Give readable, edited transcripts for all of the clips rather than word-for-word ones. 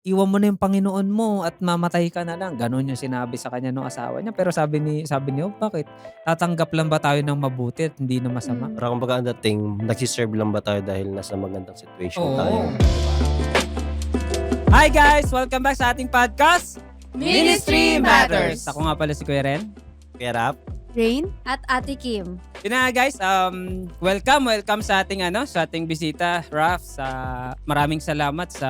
iwan mo na yung Panginoon mo at mamatay ka na lang." Gano'n yung sinabi sa kanya nung asawa niya. Pero sabi niya, "Oh, bakit? Tatanggap lang ba tayo ng mabuti at hindi ng masama?" Mm. Parang kumbaga ang dating nagse-serve lang ba tayo dahil nasa magandang situation tayo? Oo, 'di ba? Hi guys! Welcome back sa ating podcast, Ministry Matters. Ako nga pala si Kuya Ren. Kuya Rap, Rain at Ate Kim. Yun na nga guys, welcome sa ating bisita, Raf. Maraming salamat sa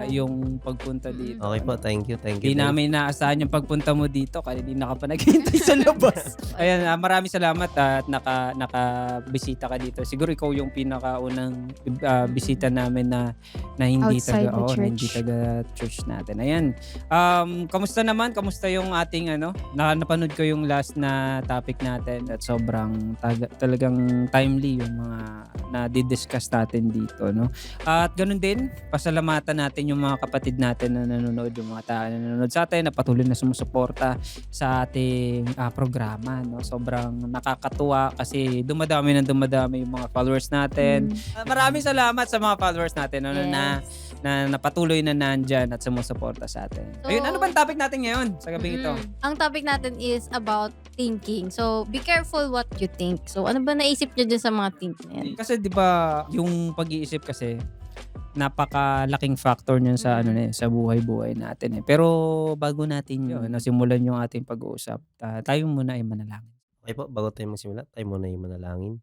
yung pagpunta dito. okay po, thank you, thank you. Hindi namin inaasahan yung pagpunta mo dito kaya hindi ka pa naghihintay sa labas. Ayan, maraming salamat at nakabisita ka dito. Siguro ikaw yung pinakaunang bisita namin na hindi Outside the na hindi church. taga church natin. Ayan. Kamusta naman? Kamusta yung ating napanood ko yung last na topic natin at sobrang talagang timely yung mga na-discuss natin dito, no? At ganun din, pasalamatan natin yung mga kapatid natin na nanonood, yung mga tao na nanonood sa atin, na patuloy na sumusuporta sa ating programa, no? Sobrang nakakatuwa kasi dumadami yung mga followers natin. Maraming salamat sa mga followers natin, no, na patuloy na nandyan at sumusuporta sa atin. So, Ayun, ano bang topic natin ngayon sa gabing ito? Ang topic natin is about thinking. So, be careful what you think. So, ano ba naisip nyo dun sa mga think na yan? Kasi 'di ba, yung pag-iisip kasi napakalaking factor niyan sa sa buhay-buhay natin eh. Pero bago natin 'yun, nasimulan yung ating pag-uusap, tayo muna ay manalangin. Okay po, bago tayo magsimula, tayo muna yung manalangin.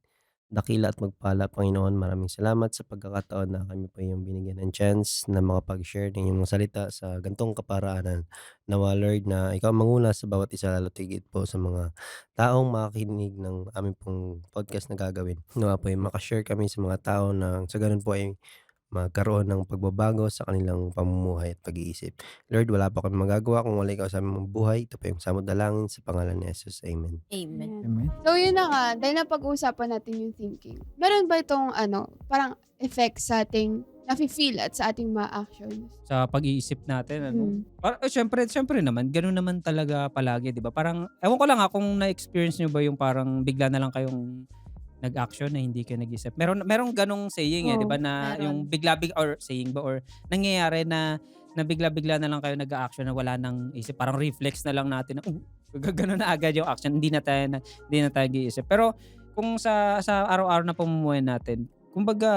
Dakila at magpala, Panginoon, maraming salamat sa pagkakataon na kami po yung binigyan ng chance na makapag-share ng iyong mga salita sa gantong kaparaanan. Nawa, Lord, na ikaw ang manguna sa bawat isa, lalo tigit po sa mga taong makikinig ng aming pong podcast na gagawin. Nawa po yung makashare kami sa mga tao na sa ganun po ay magkaroon ng pagbabago sa kanilang pamumuhay at pag-iisip. Lord, wala pa kami magagawa kung wala ikaw sa aming buhay. Ito po yung samot dalangin sa pangalan ni Jesus. Amen. Amen. Amen. So yun na nga, dahil napag-uusapan natin yung thinking. Meron ba itong parang effect sa ating nafe-feel at sa ating mga actions? Sa pag-iisip natin syempre naman ganoon naman talaga palagi, 'di ba? Parang ewan ko lang kung na-experience niyo ba yung parang bigla na lang kayong nag-action na hindi kayo nag-isip. Merong ganong saying 'di ba, na meron. yung bigla-bigla, or saying ba, or nangyayari na bigla-bigla na lang kayo nag-a-action na wala nang isip, parang reflex na lang natin na gano'n na agad yung action, hindi na tayo nag-iisip. Pero kung sa araw-araw na pamumuhay natin, kumbaga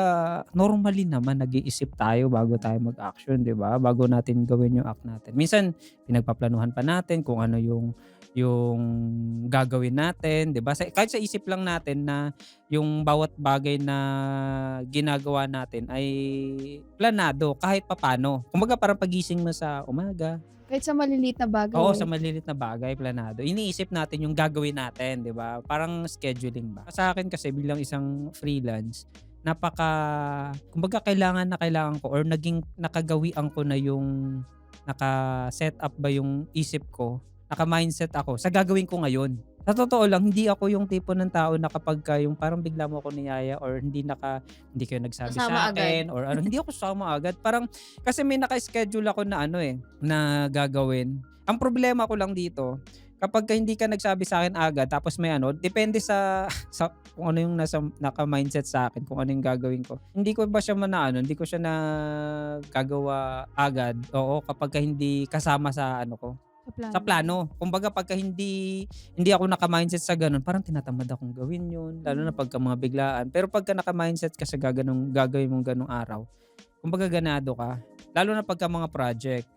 normally naman nag-iisip tayo bago tayo mag-action, 'di ba? Bago natin gawin yung act natin. Minsan pinagpaplanuhan pa natin kung ano yung gagawin natin, 'di ba? Kahit sa isip lang natin na yung bawat bagay na ginagawa natin ay planado kahit papaano. Kumbaga parang pagising mo sa umaga, Kahit sa maliliit na bagay. oo, sa maliliit na bagay planado. Iniisip natin yung gagawin natin, 'di ba? Parang scheduling ba. Sa akin kasi bilang isang freelance, kumbaga kailangan ko, or naging nakagawian ko na yung naka-set up ba yung isip ko, naka-mindset ako sa gagawin ko ngayon. Sa totoo lang, hindi ako yung tipo ng tao na kapagka yung parang bigla mo ako niyaya, or hindi kayo nagsabi Sasama sa akin or ano, hindi ako sasama agad. Parang kasi may naka-schedule ako na na gagawin. Ang problema ko lang dito, kapagka hindi ka nagsabi sa akin agad tapos may depende sa kung ano yung naka-mindset sa akin, kung ano yung gagawin ko. Hindi ko ba siya hindi ko siya nagagawa agad. Oo, kapagka hindi kasama sa ko, sa plano. Kumbaga pagka hindi ako naka-mindset sa ganun, parang tinatamad akong gawin yun, lalo na pagka mga biglaan. Pero pagka naka-mindset ka sa gagawin mong ganung araw, kumbaga ganado ka. Lalo na pagka mga project.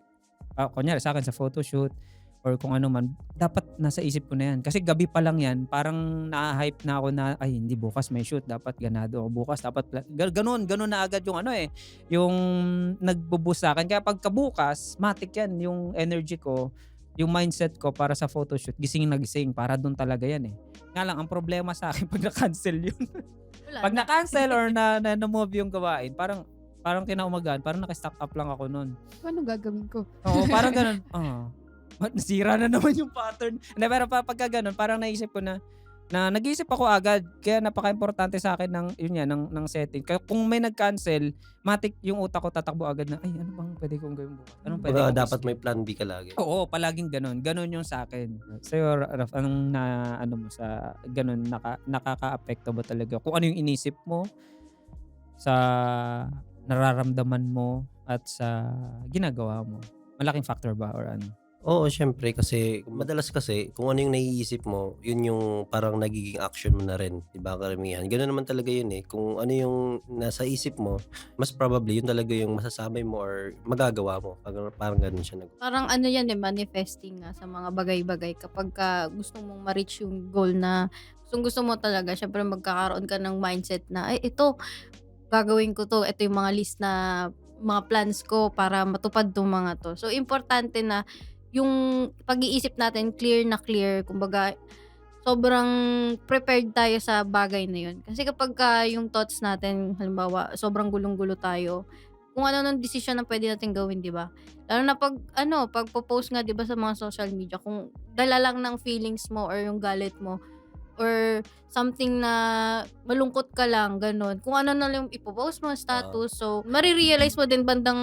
Kunyari sa akin sa photoshoot or kung ano man, dapat nasa isip ko na yan. Kasi gabi pa lang yan, parang na-hype na ako na, ay hindi, bukas may shoot, dapat ganado ako. Bukas dapat, ganun na agad yung yung nagbo-boost sa akin. Kaya pagka bukas, matik yan, yung energy ko, yung mindset ko para sa photoshoot, gising na gising, para doon talaga yan eh. Nga lang, ang problema sa akin pag na-cancel yun. Wala Pag na. na-cancel or na-move yung gawain, parang kinaumagahan, parang naka-stack up lang ako nun. Ano gagawin ko? Oo, parang ganun. Nasira na naman yung pattern. Hindi, pero pagka ganun, parang naisip ko na nag-iisip ako agad. Kaya napaka-importante sa akin ng setting. Kaya kung may nag-cancel, matik yung utak ko tatakbo agad na, ay, ano bang pwede kong gawin bukas? Anong pwede Kumbaga kong dapat may i-skip? plan B ka lagi. Oo, palaging ganun. Ganun yung sa akin. Sa'yo, Raf, anong mo sa ganun? Nakaka-apekto ba talaga? Kung ano yung inisip mo sa nararamdaman mo at sa ginagawa mo? Malaking factor ba or ano? Oo, siyempre kasi madalas kasi kung ano yung naiisip mo, yun yung parang nagiging action mo na rin, 'di ba, karamihan. Gano'n naman talaga yun, eh, kung ano yung nasa isip mo, mas probably yun talaga yung masasabi mo or magagawa mo, parang gano'n siya Parang ano yan manifesting nga sa mga bagay-bagay kapagka gusto mong ma-reach yung goal na gustong-gusto mo talaga. Siyempre magkakaroon ka ng mindset na, "Ay ito, gagawin ko 'to. Ito yung mga list na mga plans ko para matupad 'tong mga 'to." So importante na yung pag-iisip natin clear na clear. Kumbaga sobrang prepared tayo sa bagay na yun. Kasi kapagka yung thoughts natin halimbawa sobrang gulong-gulo tayo, kung ano ng desisyon na puwede nating gawin, 'di ba? Lalo na 'pag pagpo-post nga 'di ba sa mga social media kung dala lang ng feelings mo or yung galit mo or something na malungkot ka lang gano'n, kung ano na lang yung ipo-post mo, status. So mare-realize mo din bandang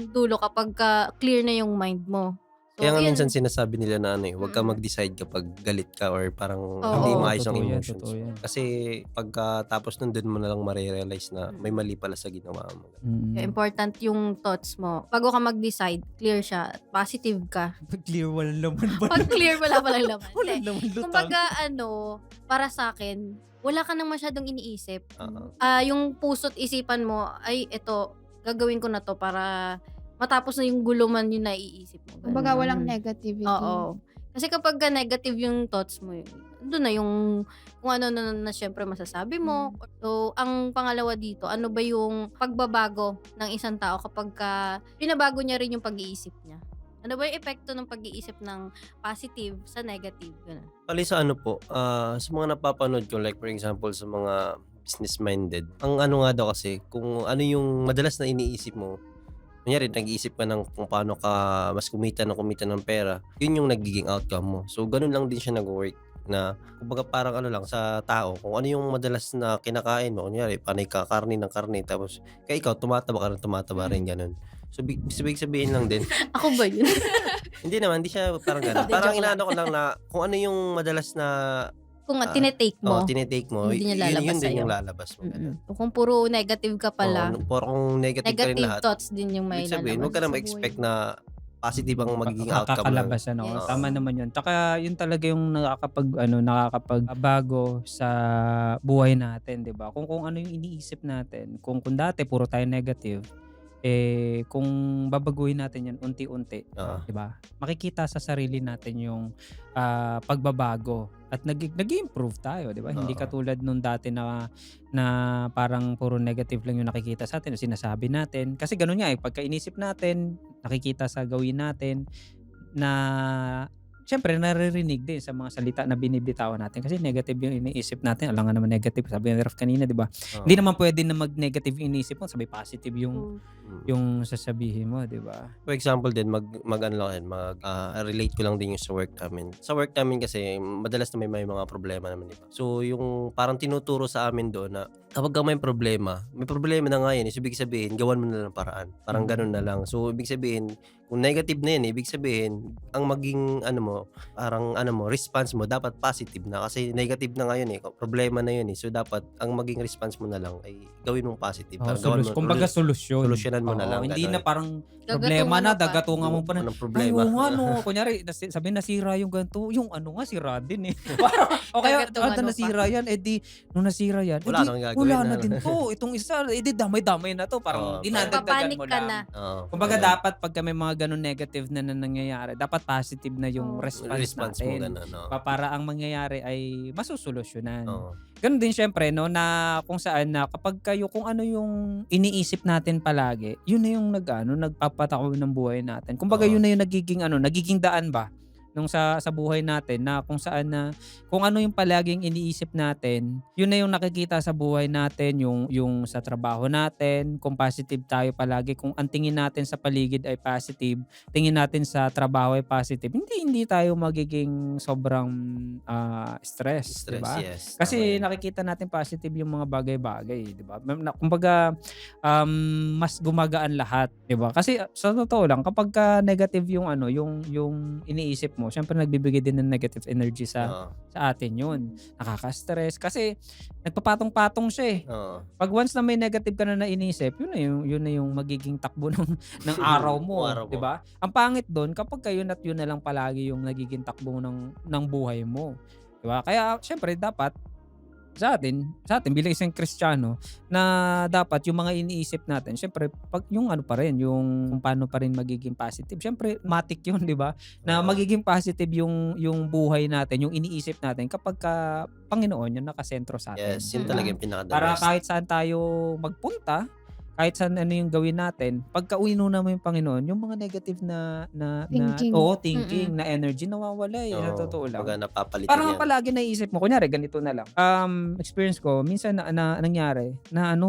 dulo kapagka clear na yung mind mo. So Kaya nga yun. minsan sinasabi nila na ano, huwag kang Mm. mag-decide kapag galit ka or parang Oo. hindi Oo, maayos ang totoo yan, emotions totoo yan. mo. Kasi pagkatapos nun dun mo na lang mare-realize na may mali pala sa ginawa mo. Kaya Mm. important yung thoughts mo. Bago ka mag-decide, clear siya, positive ka. Clear, walang laman ba? Pag clear, wala palang laman. Walang Hindi. laman, lutang. Kumbaga para sa akin, wala ka nang masyadong iniisip. Oo. Yung puso't isipan mo, ay ito, gagawin ko na to para matapos na yung guluman yung naiisip mo. Kumbaga, Ganun. walang negativity. Oo. Kasi kapag negative yung thoughts mo, doon na yung kung ano na syempre masasabi mo. So, ang pangalawa dito, ano ba yung pagbabago ng isang tao kapag binabago niya rin yung pag-iisip niya? Ano ba yung epekto ng pag-iisip ng positive sa negative? Ganun. Bali sa ano po, sa mga napapanood ko like for example sa mga business-minded, ang ano nga daw kasi kung ano yung madalas na iniisip mo, kunyari nag-iisip ka ng kung paano ka mas kumita ng pera, yun yung nagiging outcome mo. So ganun lang din siya nag-work na kumbaga parang ano lang sa tao, kung ano yung madalas na kinakain mo, kunyari panay ka karne ng karne tapos kaya ikaw tumataba rin ganun. So ibig sabihin lang din, Ako ba yun? hindi naman, hindi siya parang ganun. Hindi, Parang joke lang. inaano ko lang na kung ano yung madalas na Kung tinetake mo, tinitake mo, hindi niya yun lalabas din sa'yo. yung lalabas mo. Ganun. Kung puro negative ka pala, Oo, kung negative ka rin negative lahat, thoughts din yung may ibig sabihin, huwag ka lalabas. na sa ma-expect buhay na positive ang magiging outcome ng Makakalabasan ako. Yes. Tama naman yun. Taka yun talaga yung nakakapagbago sa buhay natin, 'di ba? Kung ano yung iniisip natin. Kung dati puro tayo negative, kung babaguhin natin yan unti-unti, Oo. 'di ba? Makikita sa sarili natin yung pagbabago at nag-improve tayo, 'di ba? Hindi Oo. katulad nung dati na parang puro negative lang yung nakikita sa atin, sinasabi natin. Kasi ganun nga pagka inisip natin, nakikita sa gawin natin na siyempre naririnig din sa mga salita na binibitawan natin kasi negative yung iniisip natin. Alam nga naman negative, sabi ni Raf kanina, 'di ba? Oo. Hindi naman pwede na mag-negative yung iniisip mo, sabi positive Mm. yung sasabihin mo, 'di ba? For example din, relate ko lang din yung sa work namin. Sa work namin kasi, madalas na may mga problema naman, di ba? So, yung parang tinuturo sa amin doon na kapag may problema na nga yan, ibig sabihin, gawan mo na lang paraan. Parang ganun na lang. So, ibig sabihin, kung negative na yan, ibig sabihin, ang maging response mo dapat positive na kasi negative na ngayon problema na yun So dapat ang maging response mo na lang ay gawin mong positive. Parang gawan mo, Kumbaga solusyon. solusyonan mo na Oo, lang, hindi ganun. na parang Gagatungan problema mo na, pa. dagatungan mo pa na. Anong Ay, problema? oo nga, no. Kunyari, sabi nasira yung ganito, yung ano nga, sira din eh. Parang, o kaya, Gagatungan mo pa. nasira yan, nung nasira yan, Wala nang gagawin wala na na. din to. Itong isa, damay-damay na to. Parang Oo, dinadagdagan Papanik mo ka lang. na. Oo. Kumbaga dapat pagka may mga ganun negative na nangyayari, dapat positive na yung Oo. response mo natin. ganun, no? Para ang mangyayari ay masusolusyonan. Oo. Ganun din syempre no na kung saan na kapag kung ano yung iniisip natin palagi, yun na yung nagpapatakbo ng buhay natin. Kumbaga Oo. yun na yung nagiging daan ba nung sa buhay natin na kung saan na kung ano yung palaging iniisip natin, yun na yung nakikita sa buhay natin, yung sa trabaho natin, kung positive tayo palagi, kung ang tingin natin sa paligid ay positive, tingin natin sa trabaho ay positive, hindi tayo magiging sobrang stress, 'di ba? Yes. Kasi tama yan. nakikita natin positive yung mga bagay-bagay, 'di ba? Kumbaga mas gumagaan lahat, 'di ba? Kasi sa totoo lang kapag negative yung yung iniisip mo, mo, syempre nagbibigay din ng negative energy Oo. sa atin yun. Nakaka-stress kasi nagpapatong-patong siya eh. Oo. Pag once na may negative ka na nainisip, yun na yung magiging takbo ng araw mo, Araw 'di mo. ba? Ang pangit doon kapag yun at yun na lang palagi yung nagiging takbo ng buhay mo, 'di ba? Kaya syempre dapat sa atin bilang isang Kristiyano na dapat yung mga iniisip natin, syempre pag yung ano pa rin, yung kung paano pa rin magiging positive. Syempre matik yun, 'di ba? Na Oo. magiging positive yung buhay natin, yung iniisip natin kapag Panginoon yung nakasentro sa atin. Yes, yun Mm. talaga yung pinaka the Para best. kahit saan tayo magpunta, kahit saan ano yung gawin natin, pagka uwinuno mo yung Panginoon, yung mga negative na Thinking. thinking, na energy nawawala eh, sa Oo, totoo lang. kumbaga napapalitan Parang yan. palagi naisip mo, kunyari ganito na lang. Experience ko, minsan na nangyari na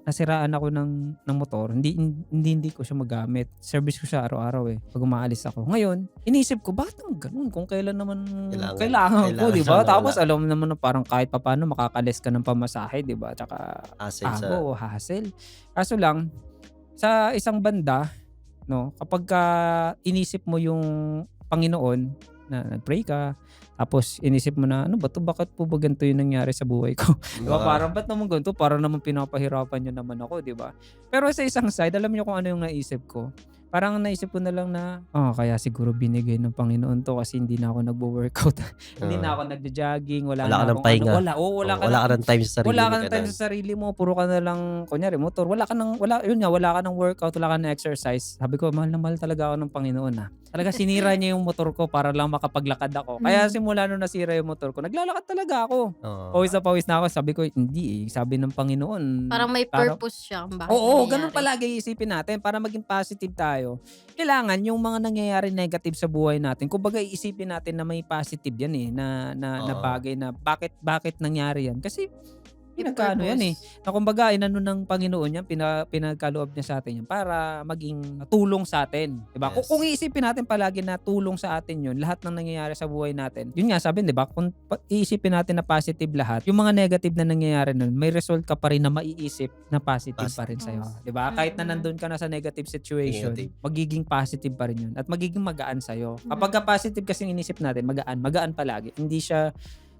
nasiraan ako ng motor. Hindi ko siya magamit. Service ko siya araw-araw eh. Pag umaalis ako. Ngayon, inisip ko, bakit ang ganun? Kung kailan naman kailangan ko, di ba? Kailangan na Tapos wala. alam mo naman na parang kahit papaano makakalis ka ng pamasahe, di ba? Tsaka Hassle sa pago o hassle. Kaso lang, sa isang banda, no, kapag inisip mo yung Panginoon, na nag-pray ka, tapos inisip mo na, ano ba to? Bakit po ba ganito yung nangyari sa buhay ko? Diba? baka Parang, ba't naman ganito? Parang naman pinapahirapan nyo naman ako, di ba? Pero sa isang side, alam niyo kung ano yung naisip ko? Parang naisip ko na lang na, kaya siguro binigay ng Panginoon to kasi hindi na ako nagwo-workout. Hindi na ako nagja-jogging, wala Wala ka na ng akong pahinga. wala ka wala na, ka ng time sa sarili wala mo. ka ng time sa sarili mo, puro ka na lang, kunyari motor, wala ka ng workout, wala ka ng exercise. Sabi ko, mahal na mahal talaga ako ng Panginoon Talaga sinira niya yung motor ko para lang makapaglakad ako. Kaya simula nung nasira yung motor ko, naglalakad talaga ako. Oo. Pawis na ako. Sabi ko, hindi Sabi ng Panginoon. Parang may purpose siya kung bakit Oo, nangyayari. ganun palagi isipin natin para maging positive tayo. Kailangan yung mga nangyayari negative sa buhay natin, kumbaga iisipin natin na may positive yan na Oo. bagay na bakit nangyari yan. Kasi May pinagkano yan purpose. na kumbaga inano ng Panginoon yan, pinagkaloob niya sa atin yan para maging tulong sa atin. Diba? Yes. Kung iisipin natin palagi na tulong sa atin yun, lahat ng nangyayari sa buhay natin, yun nga sabi, diba? Kung iisipin natin na positive lahat, yung mga negative na nangyayari nun, may result ka pa rin na maiisip na positive pa rin sa'yo. Diba? Kahit na nandun ka na sa negative situation, Negative. magiging positive pa rin yun at magiging magaan sa'yo. Kapag ka positive kasi inisip natin, magaan palagi. Hindi siya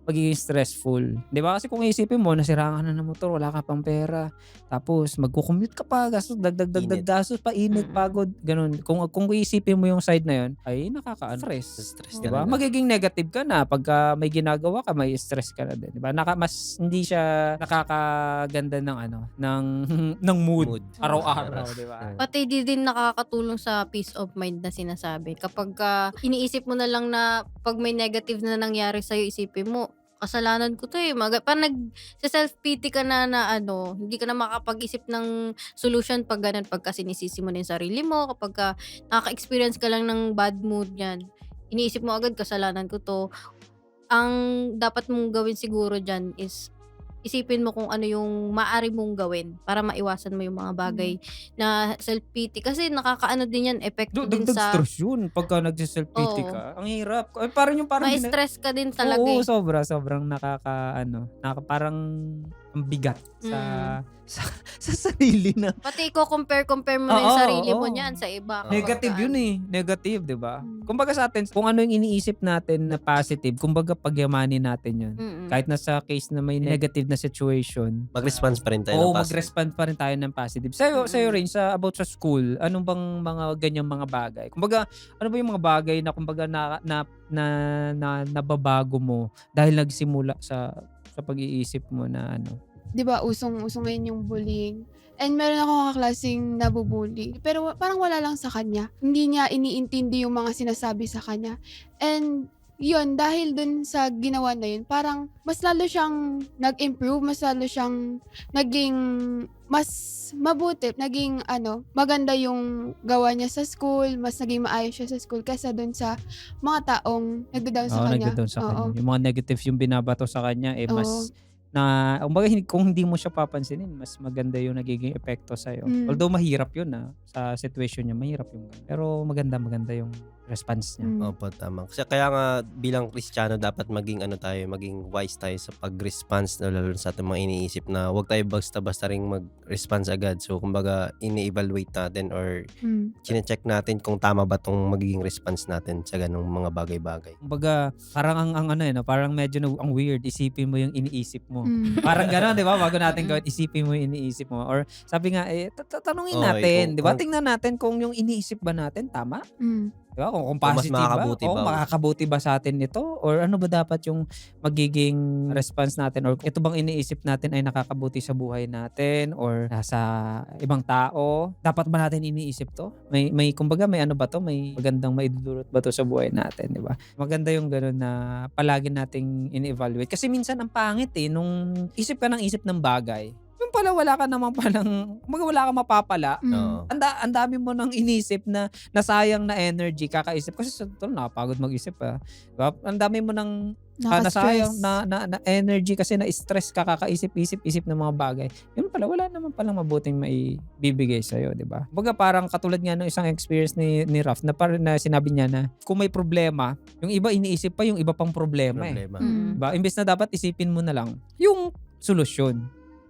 magiging stressful. Di ba? Kasi kung isipin mo, nasiraan ka na ng motor, wala ka pang pera, tapos magkukommute ka pa, gastos, dagdag Init. gastos pa, init, pagod, ganun. Kung isipin mo yung side na yun, ay nakaka-stress. Stress Di ba? talaga. Magiging negative ka na. Pagka may ginagawa ka, may stress ka na din. Di ba? Mas hindi siya nakakaganda ng mood. Araw-araw, di ba? Pati di din nakakatulong sa peace of mind na sinasabi. Kapag iniisip mo na lang na pag may negative na nangyari sa'yo, isipin mo, kasalanan ko to parang self-pity ka na hindi ka na makapag-isip ng solution pag ganun, pagka sinisisi mo na yung sarili mo, kapag nakaka-experience ka lang ng bad mood yan, iniisip mo agad, kasalanan ko to. Ang dapat mong gawin siguro dyan is isipin mo kung ano yung maaari mong gawin para maiwasan mo yung mga bagay na self-pity. Kasi nakakaano din yan, epekto din Dagdag sa stress yun pagka nagsiself-pity Oo. ka. Ang hirap. Parang ma-stress ka din talaga Oo, eh. sobrang parang ang bigat sa sarili na. Pati compare mo na yung Oo, sarili mo oo. niyan sa iba. Oo. Negative yun Negative, di ba? Kumbaga sa atin, kung ano yung iniisip natin na positive, kumbaga pagyamanin natin yun. Kahit na sa case na may negative na situation, Mag-response pa rin tayo oo, ng positive. mag-respond pa rin tayo ng positive. Sa'yo rin, about sa school, anong bang mga ganyang mga bagay? Kumbaga, ano ba yung mga bagay na kumbaga nababago mo dahil nagsimula sa pag-iisip mo na Di ba usong ngayon yung bullying. And meron akong kaklaseng nabubully. Pero parang wala lang sa kanya. Hindi niya iniintindi yung mga sinasabi sa kanya. And yun, dahil dun sa ginawa na yun, parang mas lalo siyang nag-improve, mas lalo siyang naging mas mabuti, naging maganda yung gawa niya sa school, mas naging maayos siya sa school kaysa dun sa mga taong nagda-down sa kanya. nagda-down sa Oo. kanya. Yung mga negative yung binabato sa kanya, mas kumbaga, kung hindi mo siya papansinin, mas maganda yung nagiging epekto sa'yo. Mm. Although mahirap yun sa situation niya, mahirap yung ganun. Pero maganda yung response niya. Mm. Opo, tama. Kasi kaya nga bilang Kristiyano dapat maging maging wise tayo sa pag-response lalo sa ating mga iniisip na huwag tayo basta-basta ring mag-response agad. So kumbaga ini-evaluate natin or chine-check natin kung tama ba tong magiging response natin sa ganung mga bagay-bagay. Kumbaga, parang ang ano parang medyo ang weird, isipin mo yung iniisip mo. Mm. Parang gano'n, 'di ba? Bago natin gawin, isipin mo yung iniisip mo. Or sabi nga, tanungin Okay, natin, kung- 'di ba? Tingnan natin kung yung iniisip ba natin tama. Mm. 'Di ba? Kung mas positive ba? makakabuti O ba? makakabuti ba sa atin ito? Or ano ba dapat yung magiging response natin? Or ito bang iniisip natin ay nakakabuti sa buhay natin? Or nasa ibang tao? Dapat ba natin iniisip to? May kumbaga may ano ba to? May magandang maidudulot ba to sa buhay natin? 'Di ba? Maganda yung gano'n na palagi nating ini-evaluate. Kasi minsan ang pangit nung isip ka ng isip ng bagay. Yung pala wala ka naman palang, wala kang mapapala. Mm. Oo. Ang dami mo nang inisip na nasayang na energy kakaisip. Kasi sa totoo nakapagod mag-isip diba? Ang dami mo nang nasayang na energy kasi na-stress ka kakaisip-isip ng mga bagay. Yun pala, wala naman palang mabuting maibibigay sa'yo, di ba? Baga parang katulad nga ng isang experience ni Raf na parang na sinabi niya na kung may problema, yung iba iniisip pa yung iba pang problema. Problema. Mm. Diba? Imbes na dapat isipin mo na lang yung solusyon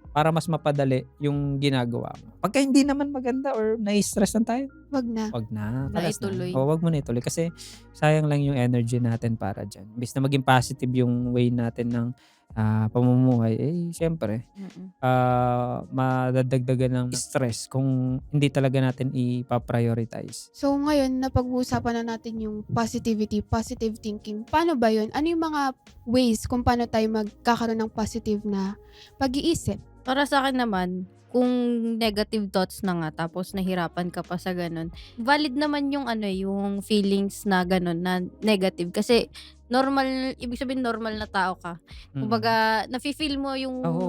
para mas mapadali yung ginagawa mo. Pagka hindi naman maganda or na-stress na tayo, Wag na. wag na. Na Kalas ituloy. na. O, wag mo na ituloy kasi sayang lang yung energy natin para dyan. Imbes na maging positive yung way natin ng pamumuhay, syempre, Mm-mm. madadagdagan ng stress kung hindi talaga natin ipaprioritize. So ngayon, napag-uusapan na natin yung positivity, positive thinking. Paano ba yun? Ano yung mga ways kung paano tayo magkakaroon ng positive na pag-iisip? Para sa akin naman, kung negative thoughts na nga tapos nahirapan ka pa sa ganun, valid naman yung yung feelings na ganun na negative kasi normal, ibig sabihin normal na tao ka. Kumbaga, nafe-feel mo yung Oo.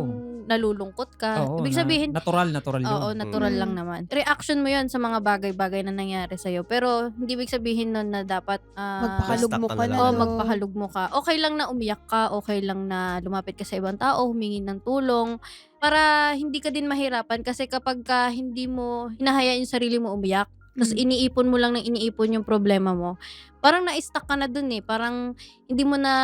nalulungkot ka. Oo, Ibig sabihin, natural yun. oo, natural lang naman. Reaction mo yun sa mga bagay-bagay na nangyari sa'yo. Pero hindi ibig sabihin nun na dapat Magpakalugmo Basta ka ka na. na Oo, lang. magpahalugmo ka. Okay lang na umiyak ka, okay lang na lumapit ka sa ibang tao, humingi ng tulong, para hindi ka din mahirapan kasi kapag ka hindi mo hinahayaan yung sarili mo umiyak, tapos iniipon mo lang ng iniipon yung problema mo, parang na-stuck ka na dun parang hindi mo na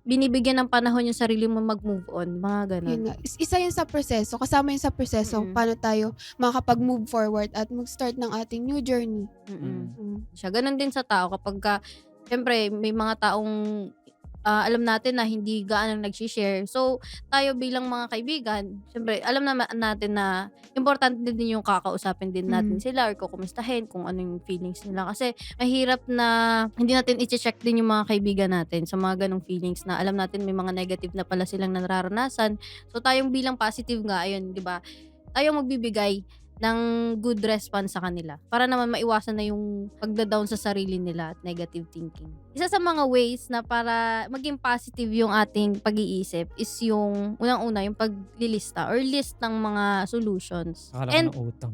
binibigyan ng panahon yung sarili mo mag-move on, mga ganun. Yun nga. Isa yun sa proseso. Kasama yun sa proseso. Mm-mm. Paano tayo makakapag-move forward at mag-start ng ating new journey. Mm-mm. Mm. Siya. Ganun din sa tao kapag ka, syempre, may mga taong alam natin na hindi gaano nag-share. So, tayo bilang mga kaibigan, syempre, alam naman natin na importante din yung kakausapin din natin sila or kukumustahin kung ano yung feelings nila. Kasi mahirap na hindi natin i-check din yung mga kaibigan natin sa mga ganong feelings na alam natin may mga negative na pala silang nararanasan. So, tayong bilang positive nga, ayun, di ba? Tayo magbibigay ng good response sa kanila para naman maiwasan na yung pagda-down sa sarili nila at negative thinking. Isa sa mga ways na para maging positive yung ating pag-iisip is yung unang-una yung paglilista or list ng mga solutions. Akala ko And ng utang.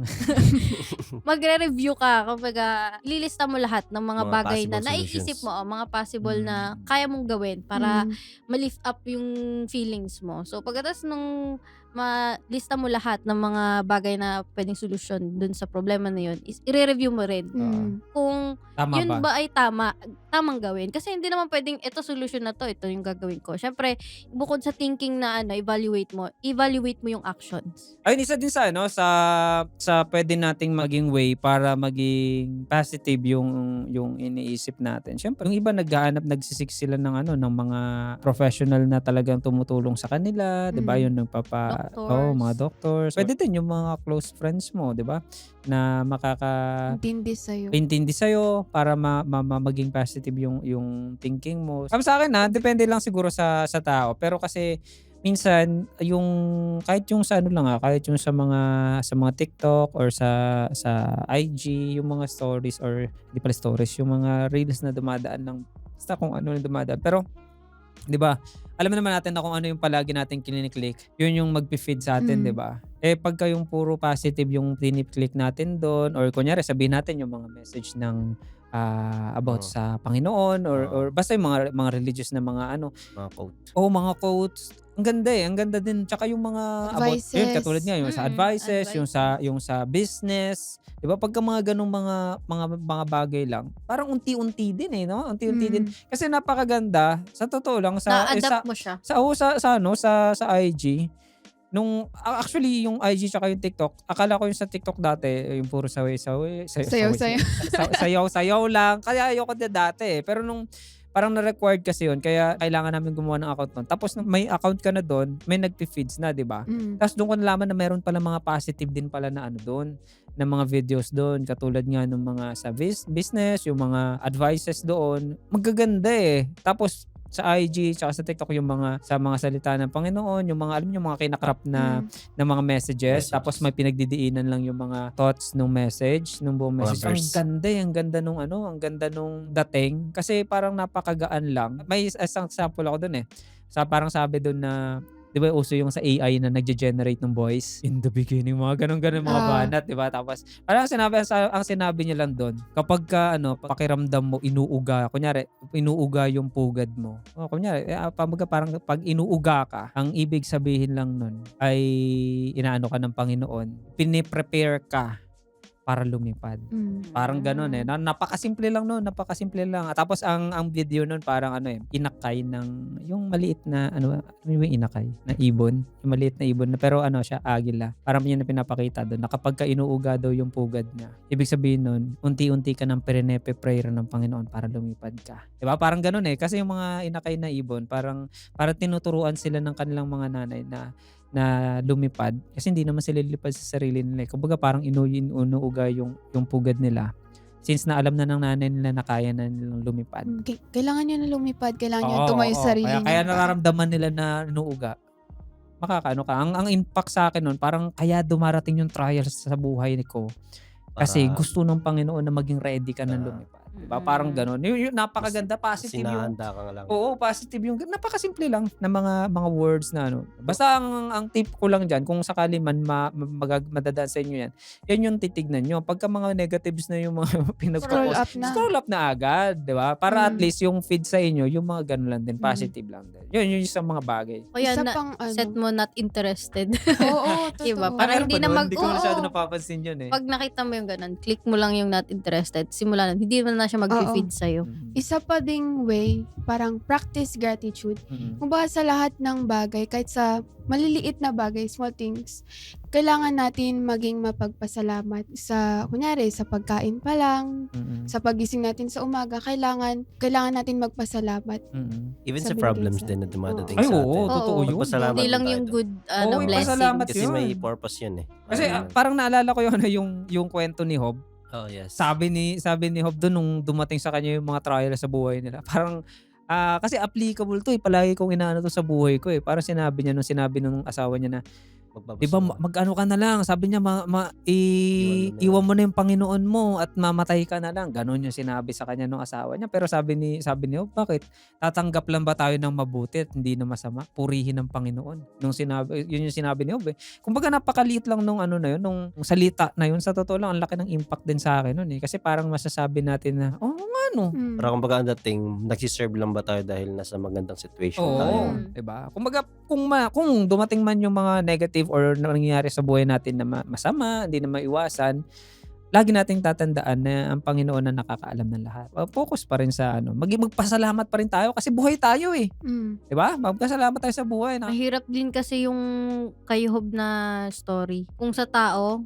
magre-review ka kapag ililista mo lahat ng mga Mga bagay na possible naiisip solutions. mo, mga possible na kaya mong gawin para ma-lift up yung feelings mo. So, pagkatapos nung malista mo lahat ng mga bagay na pwedeng solusyon dun sa problema na yun, is i-review mo rin kung Tama yun ba? ba ay tamang gawin. Kasi hindi naman pwedeng ito solution na to, ito yung gagawin ko. Syempre, bukod sa thinking na evaluate mo yung actions. Ayun, isa din sa sa pwede nating maging way para maging positive yung iniisip natin. Syempre, yung iba nagsisik sila ng mga professional na talagang tumutulong sa kanila, 'di ba? Yung Doctors. mga doctors. Pwede din yung mga close friends mo, 'di ba? Na Intindi sa'yo. para maging positive yung thinking mo. Sabi sa akin depende lang siguro sa tao. Pero kasi minsan yung kahit yung sa kahit yung sa mga TikTok or sa IG, yung mga stories or hindi pala stories, yung mga reels na dumadaan basta kung ano na dumadaan. Pero 'di ba? alam naman natin na kung ano yung palagi natin click, yun yung magpi-feed sa atin, 'di Mm. ba? Pagka yung puro positive yung click natin doon or kunyari sabihin natin yung mga message ng about Oo. sa Panginoon or Oo. basta yung mga religious na mga ano, Mga quote. mga quotes. Ang ganda ang ganda din. Tsaka yung mga about yun katulad Advices. nga yung sa Mm, advices, advices. yung sa business, 'di ba? Pagka mga ganung mga bagay lang, parang unti-unti din no? Unti-unti din. Mm. Kasi napakaganda sa totoo lang Na-adapt mo siya. sa IG. Actually yung IG tsaka yung TikTok, akala ko yung sa TikTok dati yung puro Sayaw-sayaw. sayaw lang. Kaya ayoko na dati. Pero nung parang na-required kasi yun, kaya kailangan namin gumawa ng account nun. Tapos nung may account ka na doon, may nagpi-feeds na, 'di ba? Mm. Tapos doon ko nalaman na meron pala mga positive din pala na ano doon, na mga videos doon, katulad nga ng mga sa business, yung mga advices doon. Magaganda Tapos sa IG tsaka sa TikTok yung sa mga salita ng Panginoon, yung mga alam niyo mga kinakrap Mm. na mga messages, Messages. tapos may pinagdidiinan lang yung mga thoughts nung message, nung buong Mga message. Ang verse. ganda ang ganda nung ang ganda nung dating kasi parang napakagaan lang. May isang example ako doon parang sabi doon na 'di ba uso yung sa AI na nagge-generate ng voice in the beginning, mga ganun mga Ah. banat, 'di ba? Tapos parang ang sinabi niya lang doon, kapag ka pakiramdam mo kunyari inuuga yung pugad mo. Kunyari parang pag inuuga ka, ang ibig sabihin lang nun ay inaano ka ng Panginoon, piniprepare ka para lumipad. Mm. Parang gano'n napakasimple lang nun, napakasimple lang. At tapos ang video nun parang inakay ng yung maliit na ano yung inakay na ibon, yung maliit na ibon na pero siya agila. Parang yun na pinapakita doon na kapagka inuuga daw yung pugad niya, ibig sabihin nun, unti-unti ka ng prayer ng Panginoon para lumipad ka. 'Di ba? Parang gano'n kasi yung mga inakay na ibon, parang tinuturuan sila ng kanilang mga nanay na lumipad kasi hindi naman sila lilipad sa sarili nila. Kumbaga parang inuuga yung pugad nila since na alam na ng nanay nila na kaya na nilang lumipad. Kailangan niya na lumipad, kailangan niya Oo, tumayo sa sarili kaya niya. nararamdaman nila na inuuga. Makakaano ka. Ang impact sa akin nun, parang kaya dumarating yung trials sa buhay ko. Kasi Para gusto ng Panginoon na maging ready ka na lumipad. Diba? Parang gano'n. Yung napakaganda, positive yung sinahanda ka nga lang. Oo, positive yung napakasimple lang na mga words na Basta ang tip ko lang diyan kung sakali man madadaan sa inyo yan. Yan yung titignan nyo. Pagka mga negatives na yung mga Scroll up na. scroll up na agad, 'di ba? Para at Mm. least yung feed sa inyo, yung mga ganun lang din, positive lang din. Yun yung sa mga bagay. O yan, Isa pang set mo not interested. Oo, Diba? totoo. Para hindi na Hindi ko oo. masyado napapansin yun Pag nakita mo yung ganun, click mo lang yung not interested. Simula na, hindi mo na siya mag-feed sa'yo. Isa pa ding way, parang practice gratitude. Kung baka sa lahat ng bagay, kahit sa maliliit na bagay, small things, kailangan natin maging mapagpasalamat sa, kunyari, sa pagkain pa lang, sa pagising natin sa umaga, kailangan natin magpasalamat. Even sa sa problems binigay sa din na atin. dumadating Ay, sa oo, atin. totoo yun. Magpasalamat Hindi lang tayo yung doon. good Oo, blessing. pasalamat Kasi yun. may purpose yun Kasi Ayun. parang naalala ko yung kwento ni Job. Oh, yes. Sabi ni Job doon nung dumating sa kanya yung mga trial sa buhay nila. Parang kasi applicable to palagi kong inaano to sa buhay ko Parang sinabi nung asawa niya na, di ba mag-ano ka na lang, sabi niya iwan mo na yung Panginoon mo at mamatay ka na lang. Ganon yung sinabi sa kanya nung asawa niya. Pero sabi ni Job, bakit? Tatanggap lang ba tayo ng mabuti at hindi na masama? Purihin ng Panginoon. Yun yung sinabi ni Job Kumbaga napakaliit lang nung na yun, nung salita na yun. Sa totoo lang, ang laki ng impact din sa akin nun Kasi parang masasabi natin na, Mm. Parang kumbaga ang dating, nagsiserve lang ba tayo dahil nasa magandang situation Oo, tayo? diba? Kumbaga, kung dumating man yung mga negative or nangyayari sa buhay natin na masama, hindi na maiwasan, lagi nating tatandaan na ang Panginoon na nakakaalam ng lahat. Focus pa rin sa magpasalamat pa rin tayo kasi buhay tayo Mm. Diba? Magpasalamat tayo sa buhay. Mahirap din kasi yung kay Job na story. Kung sa tao,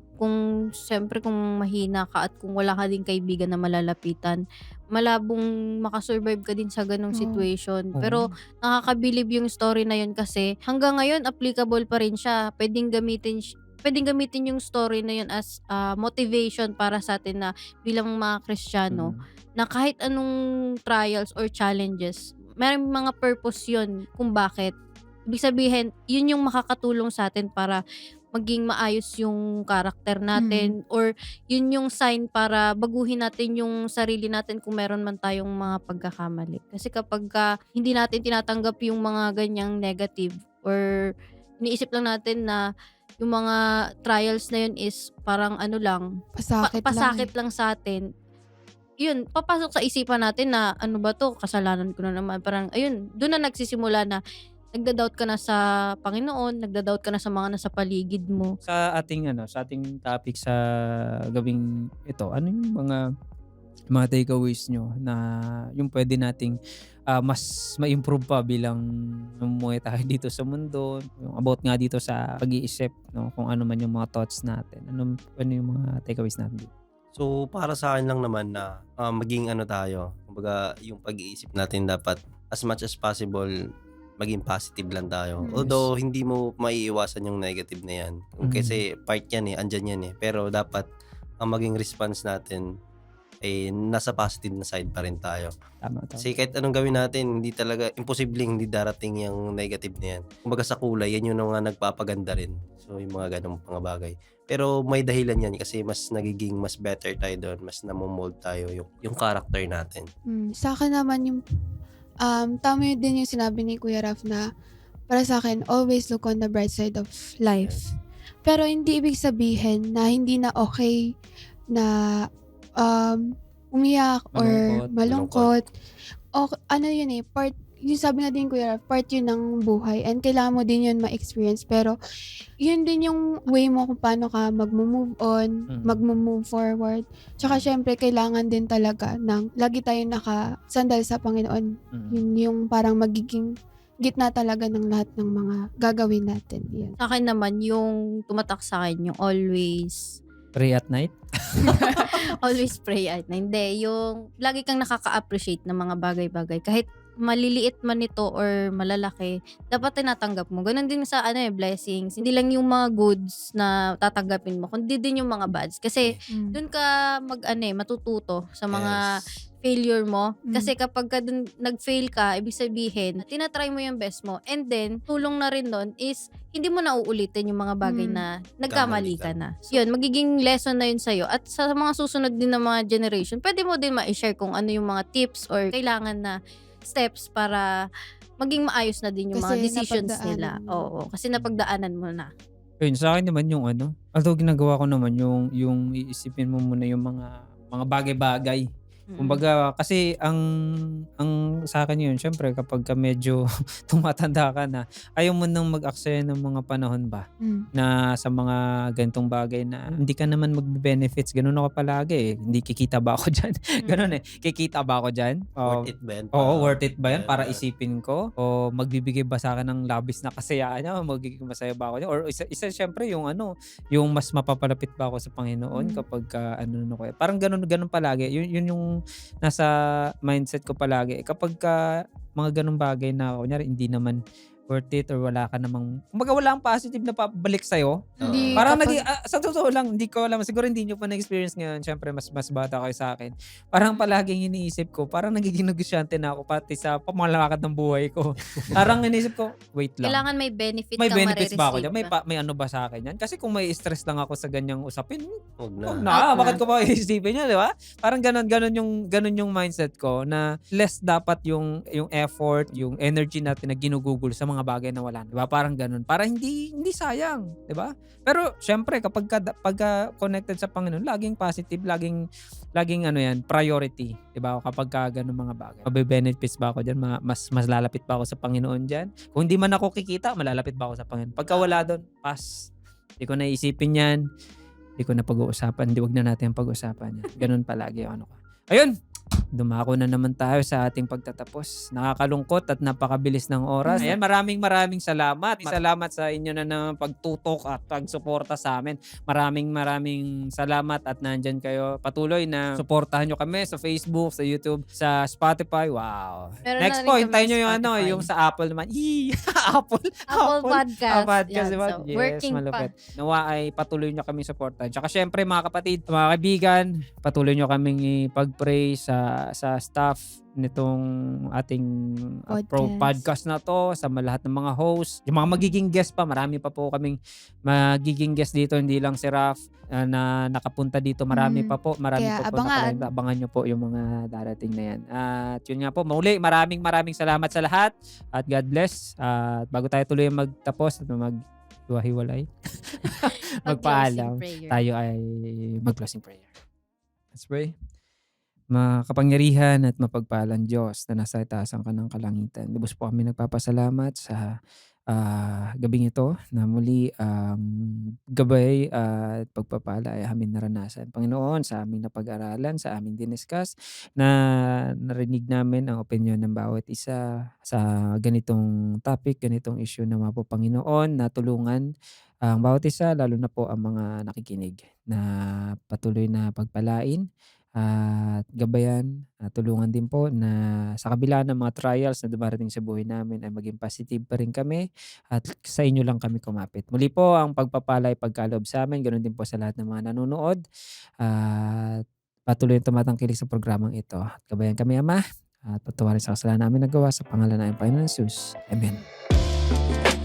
siyempre kung mahina ka at kung wala ka din kaibigan na malalapitan, malabong makasurvive ka din sa ganong Oo. situation. Oo. Pero nakakabilib yung story na yun kasi hanggang ngayon applicable pa rin siya. Pwedeng gamitin yung story na yun as motivation para sa atin na bilang mga Kristiyano na kahit anong trials or challenges, may mga purpose yun kung bakit. Ibig sabihin, yun yung makakatulong sa atin para maging maayos yung karakter natin or yun yung sign para baguhin natin yung sarili natin kung meron man tayong mga pagkakamali. Kasi kapagka hindi natin tinatanggap yung mga ganyang negative or iniisip lang natin na yung mga trials na yun is parang ano lang, Pasakit lang eh. pasakit lang sa atin, yun, papasok sa isipan natin na ano ba to, kasalanan ko na naman. Parang, ayun, doon na nagsisimula na nagda-doubt ka na sa Panginoon, nagda-doubt ka na sa mga nasa paligid mo. Sa ating topic sa gabing ito, ano yung mga takeaways nyo na yung pwede nating mas ma-improve pa bilang namumuhay tayo dito sa mundo, yung about nga dito sa pag-iisip, no? Kung ano man yung mga thoughts natin. Ano yung mga takeaways natin dito? So, para sa akin lang naman na maging tayo, kumbaga yung pag-iisip natin dapat as much as possible maging positive lang tayo. Yes. Although hindi mo maiiwasan yung negative na yan. Kasi part yan andyan yan pero dapat ang maging response natin ay nasa positive na side pa rin tayo. Tama. Kasi kahit anong gawin natin, hindi talaga, imposibleng hindi darating yung negative na yan. Kumbaga sa kulay, yan yung nga nagpapaganda rin. So yung mga ganong mga bagay. Pero may dahilan yan kasi mas nagiging mas better tayo doon, mas namomold tayo yung character natin. Sa akin naman yung tama yun din yung sinabi ni Kuya Raf na para sa akin, always look on the bright side of life. Pero hindi ibig sabihin na hindi na okay na umiyak or malungkot. O ano yun part, yung sabi nga din Kuya Raf, part yun ng buhay and kailangan mo din yun ma-experience. Pero yun din yung way mo kung paano ka mag-move on, mag-move forward. Tsaka syempre kailangan din talaga ng lagi tayo nakasandal sa Panginoon. Yun yung parang magiging gitna talaga ng lahat ng mga gagawin natin. Yan. Sa akin naman, yung tumatak sa akin, yung always Pray at night? always pray at night. Hindi, yung lagi kang nakaka-appreciate ng mga bagay-bagay. Kahit maliliit man ito or malalaki, dapat tinatanggap mo. Ganon din sa blessings. Hindi lang yung mga goods na tatanggapin mo, kundi din yung mga bads. Kasi doon ka matututo sa mga failure mo. Kasi kapag ka dun nag-fail ka, ibig sabihin, tinatry mo yung best mo. And then, tulong na rin doon is, hindi mo na uulitin yung mga bagay na nagkamali ka na. So, yun, magiging lesson na yun sa'yo. At sa mga susunod din na mga generation, pwede mo din ma-share kung ano yung mga tips or kailangan na steps para maging maayos na din yung mga Kasi decisions napagdaanan nila. mo. Oo, kasi napagdaanan mo na. Yun, sa akin naman yung although ginagawa ko naman yung iisipin mo muna yung mga bagay-bagay. Kumbaga, kasi ang sa akin yun, syempre kapag ka medyo tumatanda ka na, ayaw mo nang mag-aksaya ng mga panahon ba na sa mga ganitong bagay na hindi ka naman magbe-benefits. Ganun ako palagi Hindi kikita ba ako dyan? Ganun Kikita ba ako dyan? Worth it ba yan? Oo, worth it ba yan para isipin ko? O magbibigay ba sa akin ng labis na kasayaan niya? O magiging masaya ba ako niya? Or isa syempre yung yung mas mapapalapit ba ako sa Panginoon kapag ko. Parang ganun palagi. Yun yung nasa mindset ko palagi. Kapag mga ganung bagay na kunyari hindi naman worth it or wala ka namang, kumbaga wala ang positive na pabalik sa'yo. Hindi Parang kapag- sa totoo lang, hindi ko alam. Siguro hindi nyo pa na-experience ngayon. Siyempre, mas bata kayo sa akin. Parang palaging iniisip ko, parang nagiging negosyante na ako pati sa pamalakad ng buhay ko. Parang iniisip ko, wait lang. Kailangan may benefit May kang benefits ba ako marireceive dyan? ka. May ano ba sa akin yan? Kasi kung may stress lang ako sa ganyang usapin, Huwag huwag na. na. Bakit ko pa iisipin yan, di ba? Parang ganun yung mindset ko na less dapat yung effort, yung energy natin na ginugugol sa mga bagay na wala. Di ba? Parang ganun. Para hindi sayang. Di ba? Pero syempre, kapag connected sa Panginoon, laging positive, laging yan, priority. Di ba? Kapag ganun mga bagay. Mabe-benefits ba ako dyan? Mas lalapit ba ako sa Panginoon dyan? Kung hindi man ako kikita, malalapit ba ako sa Panginoon? Pagka wala doon, pass. Hindi ko naisipin yan. Hindi ko na pag-uusapan. Hindi, wag na natin pag-uusapan yan. Ganun palagi yung ko. Ayun! Dumako na naman tayo sa ating pagtatapos. Nakakalungkot at napakabilis ng oras. Ayan, maraming salamat. Salamat sa inyo na ng pagtutok at pagsuporta sa amin. Maraming salamat at nandyan kayo. Patuloy na suportahan nyo kami sa Facebook, sa YouTube, sa Spotify. Wow. Meron Next na rin po, kami hintayin nyo sa yung Spotify. yung sa Apple naman. Apple Podcast. podcast, Yan. diba? So, Yes, working malupit. pa. Nawa ay patuloy nyo kami supportan. Tsaka syempre mga kapatid, mga kaibigan, patuloy nyo kaming ipag-pray sa sa staff nitong ating podcast na 'to, sa lahat ng mga host, yung mga magiging guest pa, marami pa po kaming magiging guest dito, hindi lang si Raf na nakapunta dito, marami Mm. pa po, marami Kaya pa po abangan. abangan niyo po yung mga darating na 'yan. At yun nga po, muli maraming salamat sa lahat at God bless. At bago tayo tuloy magtapos at maghiwa-hiwalay, Mag-closing magpaalam, prayer. tayo ay mag-closing prayer. Let's pray. Makapangyarihan at mapagpalang Diyos na nasa itaasan ka ng kalangitan. Lubos po kami nagpapasalamat sa gabing ito na muli ang gabay at pagpapala ay aming naranasan. Panginoon, sa aming napag-aralan, sa aming diniscuss, na narinig namin ang opinion ng bawat isa sa ganitong topic, ganitong issue na po, Panginoon, na tulungan ang bawat isa, lalo na po ang mga nakikinig, na patuloy na pagpalain at gabayan at tulungan din po na sa kabila ng mga trials na dumarating sa buhay namin ay maging positive pa rin kami at sa inyo lang kami kumapit. Muli po ang pagpapala ay pagkaloob sa amin, ganoon din po sa lahat ng mga nanonood at patuloy na tumatangkilik sa programang ito. At gabayan kami, Ama, at patawarin sa kasalanan namin nagawa sa pangalan ng Panginoon Jesus. Amen.